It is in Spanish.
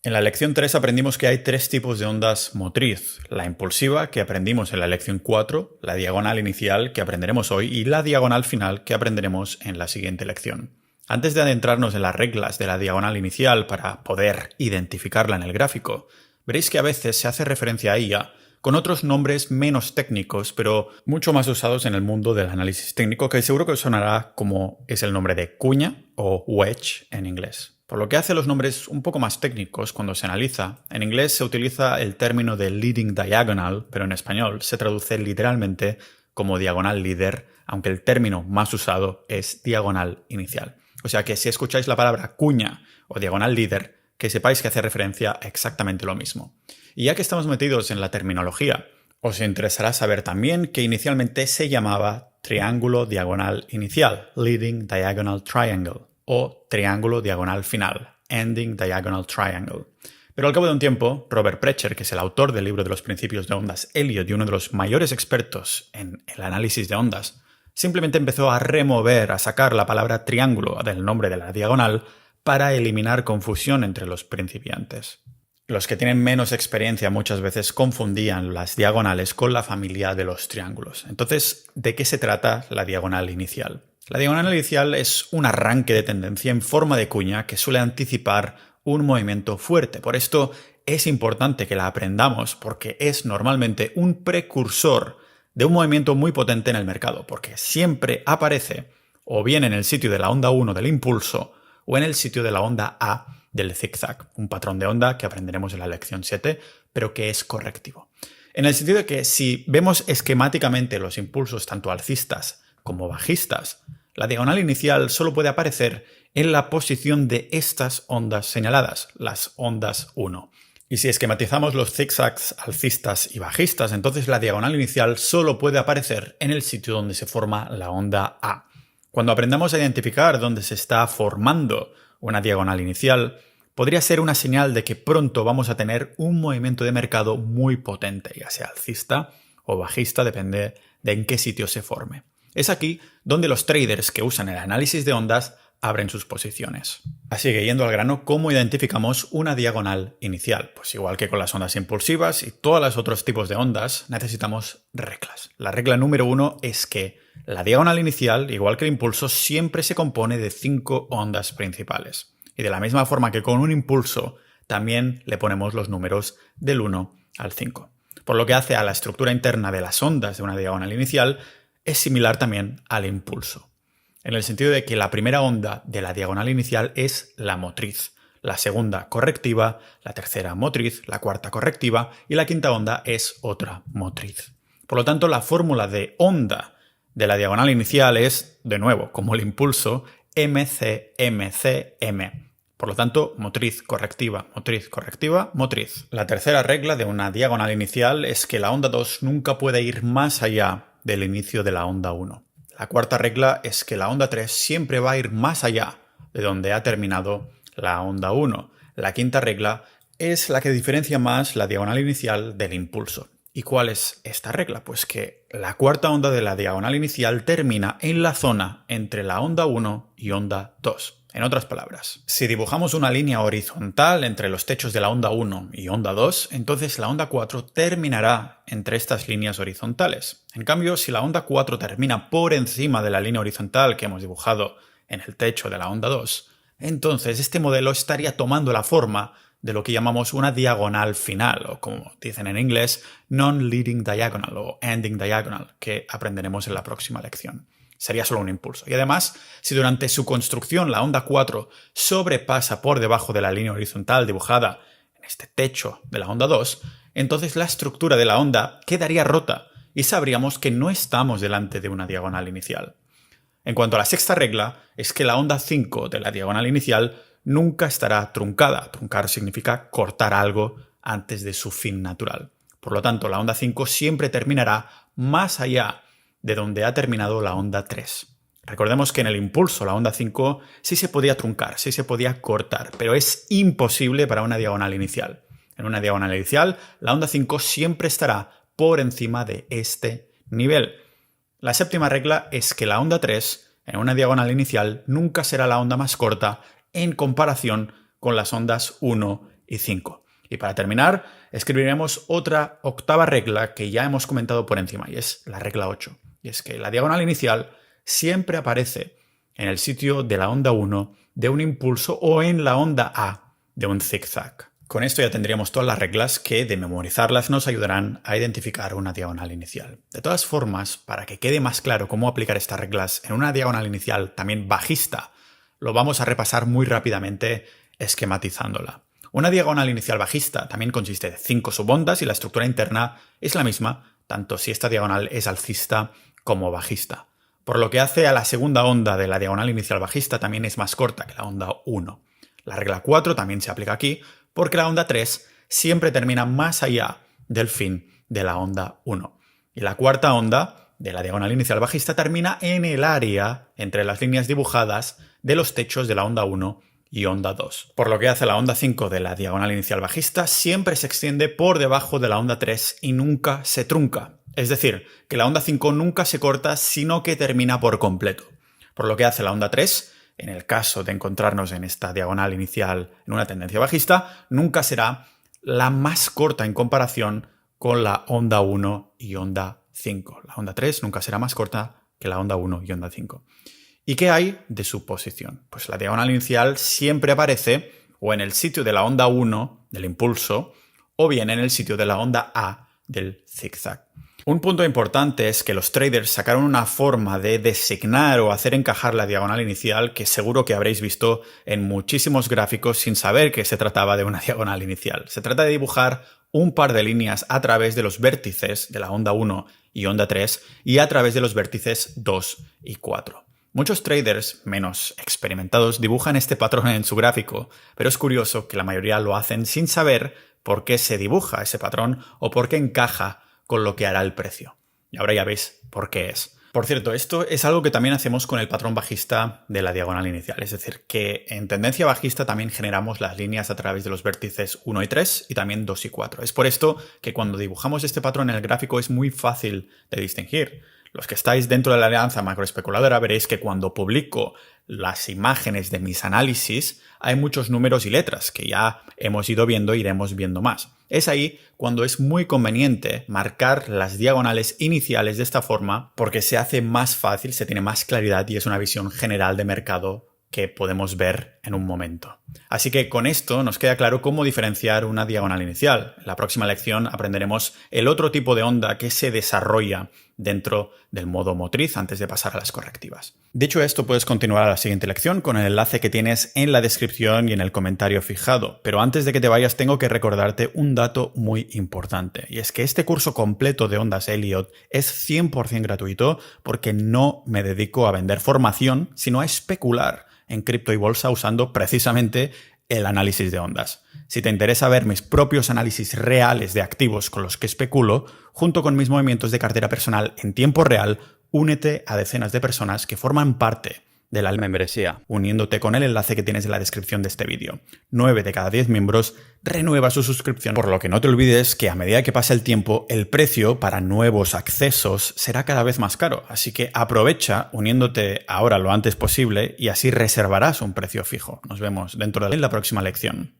En la lección 3 aprendimos que hay tres tipos de ondas motriz: la impulsiva, que aprendimos en la lección 4, la diagonal inicial, que aprenderemos hoy, y la diagonal final, que aprenderemos en la siguiente lección. Antes de adentrarnos en las reglas de la diagonal inicial para poder identificarla en el gráfico, veréis que a veces se hace referencia a ella con otros nombres menos técnicos, pero mucho más usados en el mundo del análisis técnico, que seguro que os sonará como es el nombre de cuña o wedge en inglés. Por lo que hace los nombres un poco más técnicos cuando se analiza, en inglés se utiliza el término de leading diagonal, pero en español se traduce literalmente como diagonal líder, aunque el término más usado es diagonal inicial. O sea que si escucháis la palabra cuña o diagonal líder, que sepáis que hace referencia a exactamente lo mismo. Y ya que estamos metidos en la terminología, os interesará saber también que inicialmente se llamaba triángulo diagonal inicial, leading diagonal triangle, o triángulo diagonal final, ending diagonal triangle. Pero al cabo de un tiempo, Robert Precher, que es el autor del libro de los principios de ondas Elliott y uno de los mayores expertos en el análisis de ondas, simplemente empezó a remover, a sacar la palabra triángulo del nombre de la diagonal para eliminar confusión entre los principiantes. Los que tienen menos experiencia muchas veces confundían las diagonales con la familia de los triángulos. Entonces, ¿de qué se trata la diagonal inicial? La diagonal inicial es un arranque de tendencia en forma de cuña que suele anticipar un movimiento fuerte. Por esto es importante que la aprendamos porque es normalmente un precursor de un movimiento muy potente en el mercado, porque siempre aparece o bien en el sitio de la onda 1 del impulso o en el sitio de la onda A del zigzag, un patrón de onda que aprenderemos en la lección 7, pero que es correctivo. En el sentido de que si vemos esquemáticamente los impulsos tanto alcistas como bajistas, la diagonal inicial solo puede aparecer en la posición de estas ondas señaladas, las ondas 1. Y si esquematizamos los zigzags alcistas y bajistas, entonces la diagonal inicial solo puede aparecer en el sitio donde se forma la onda A. Cuando aprendamos a identificar dónde se está formando una diagonal inicial, podría ser una señal de que pronto vamos a tener un movimiento de mercado muy potente, ya sea alcista o bajista, depende de en qué sitio se forme. Es aquí donde los traders que usan el análisis de ondas abren sus posiciones. Así que yendo al grano, ¿cómo identificamos una diagonal inicial? Pues igual que con las ondas impulsivas y todos los otros tipos de ondas, necesitamos reglas. La regla número 1 es que la diagonal inicial, igual que el impulso, siempre se compone de 5 ondas principales. Y de la misma forma que con un impulso, también le ponemos los números del 1 al 5. Por lo que hace a la estructura interna de las ondas de una diagonal inicial, es similar también al impulso, en el sentido de que la primera onda de la diagonal inicial es la motriz, la segunda correctiva, la tercera motriz, la cuarta correctiva y la quinta onda es otra motriz. Por lo tanto, la fórmula de onda de la diagonal inicial es, de nuevo, como el impulso, MC. Por lo tanto, motriz, correctiva, motriz. La tercera regla de una diagonal inicial es que la onda 2 nunca puede ir más allá del inicio de la onda 1. La cuarta regla es que la onda 3 siempre va a ir más allá de donde ha terminado la onda 1. La quinta regla es la que diferencia más la diagonal inicial del impulso. ¿Y cuál es esta regla? Pues que la cuarta onda de la diagonal inicial termina en la zona entre la onda 1 y onda 2. En otras palabras, si dibujamos una línea horizontal entre los techos de la onda 1 y onda 2, entonces la onda 4 terminará entre estas líneas horizontales. En cambio, si la onda 4 termina por encima de la línea horizontal que hemos dibujado en el techo de la onda 2, entonces este modelo estaría tomando la forma de lo que llamamos una diagonal final, o como dicen en inglés, non-leading diagonal o ending diagonal, que aprenderemos en la próxima lección. Sería solo un impulso. Y además, si durante su construcción la onda 4 sobrepasa por debajo de la línea horizontal dibujada en este techo de la onda 2, entonces la estructura de la onda quedaría rota y sabríamos que no estamos delante de una diagonal inicial. En cuanto a la sexta regla, es que la onda 5 de la diagonal inicial nunca estará truncada. Truncar significa cortar algo antes de su fin natural. Por lo tanto, la onda 5 siempre terminará más allá de donde ha terminado la onda 3. Recordemos que en el impulso la onda 5 sí se podía truncar, sí se podía cortar, pero es imposible para una diagonal inicial. En una diagonal inicial, la onda 5 siempre estará por encima de este nivel. La séptima regla es que la onda 3, en una diagonal inicial, nunca será la onda más corta en comparación con las ondas 1 y 5. Y para terminar, escribiremos otra octava regla que ya hemos comentado por encima, y es la regla 8. Y es que la diagonal inicial siempre aparece en el sitio de la onda 1 de un impulso o en la onda A de un zigzag. Con esto ya tendríamos todas las reglas que, de memorizarlas, nos ayudarán a identificar una diagonal inicial. De todas formas, para que quede más claro cómo aplicar estas reglas en una diagonal inicial también bajista, lo vamos a repasar muy rápidamente esquematizándola. Una diagonal inicial bajista también consiste de 5 subondas y la estructura interna es la misma, tanto si esta diagonal es alcista como bajista. Por lo que hace a la segunda onda de la diagonal inicial bajista también es más corta que la onda 1. La regla 4 también se aplica aquí, porque la onda 3 siempre termina más allá del fin de la onda 1. Y la cuarta onda de la diagonal inicial bajista termina en el área entre las líneas dibujadas de los techos de la onda 1 y onda 2. Por lo que hace la onda 5 de la diagonal inicial bajista siempre se extiende por debajo de la onda 3 y nunca se trunca. Es decir, que la onda 5 nunca se corta, sino que termina por completo. Por lo que hace la onda 3, en el caso de encontrarnos en esta diagonal inicial en una tendencia bajista, nunca será la más corta en comparación con la onda 1 y onda 5. La onda 3 nunca será más corta que la onda 1 y onda 5. ¿Y qué hay de su posición? Pues la diagonal inicial siempre aparece o en el sitio de la onda 1 del impulso o bien en el sitio de la onda A del zigzag. Un punto importante es que los traders sacaron una forma de designar o hacer encajar la diagonal inicial que seguro que habréis visto en muchísimos gráficos sin saber que se trataba de una diagonal inicial. Se trata de dibujar un par de líneas a través de los vértices de la onda 1 y onda 3 y a través de los vértices 2 y 4. Muchos traders menos experimentados dibujan este patrón en su gráfico, pero es curioso que la mayoría lo hacen sin saber por qué se dibuja ese patrón o por qué encaja con lo que hará el precio. Y ahora ya veis por qué es. Por cierto, esto es algo que también hacemos con el patrón bajista de la diagonal inicial. Es decir, que en tendencia bajista también generamos las líneas a través de los vértices 1 y 3 y también 2 y 4. Es por esto que cuando dibujamos este patrón en el gráfico es muy fácil de distinguir. Los que estáis dentro de la alianza macroespeculadora veréis que cuando publico las imágenes de mis análisis hay muchos números y letras que ya hemos ido viendo e iremos viendo más. Es ahí cuando es muy conveniente marcar las diagonales iniciales de esta forma porque se hace más fácil, se tiene más claridad y es una visión general de mercado que podemos ver en un momento. Así que con esto nos queda claro cómo diferenciar una diagonal inicial. En la próxima lección aprenderemos el otro tipo de onda que se desarrolla dentro del modo motriz antes de pasar a las correctivas. Dicho esto, puedes continuar a la siguiente lección con el enlace que tienes en la descripción y en el comentario fijado. Pero antes de que te vayas, tengo que recordarte un dato muy importante. Y es que este curso completo de ondas Elliott es 100% gratuito porque no me dedico a vender formación, sino a especular en cripto y bolsa usando precisamente el análisis de ondas. Si te interesa ver mis propios análisis reales de activos con los que especulo, junto con mis movimientos de cartera personal en tiempo real, únete a decenas de personas que forman parte de la membresía, uniéndote con el enlace que tienes en la descripción de este vídeo. 9 de cada 10 miembros renueva su suscripción, por lo que no te olvides que a medida que pase el tiempo, el precio para nuevos accesos será cada vez más caro. Así que aprovecha uniéndote ahora lo antes posible y así reservarás un precio fijo. Nos vemos dentro de la próxima lección.